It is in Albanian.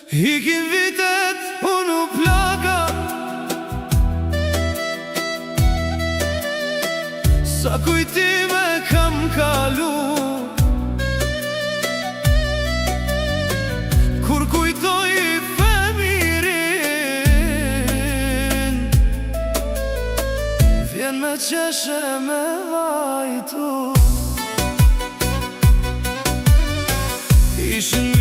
Ikin vitet, unë u plaka, sa kujtime kam kalu. Kur kujtoj femirin, vjen me qeshe me vajtu. Ishin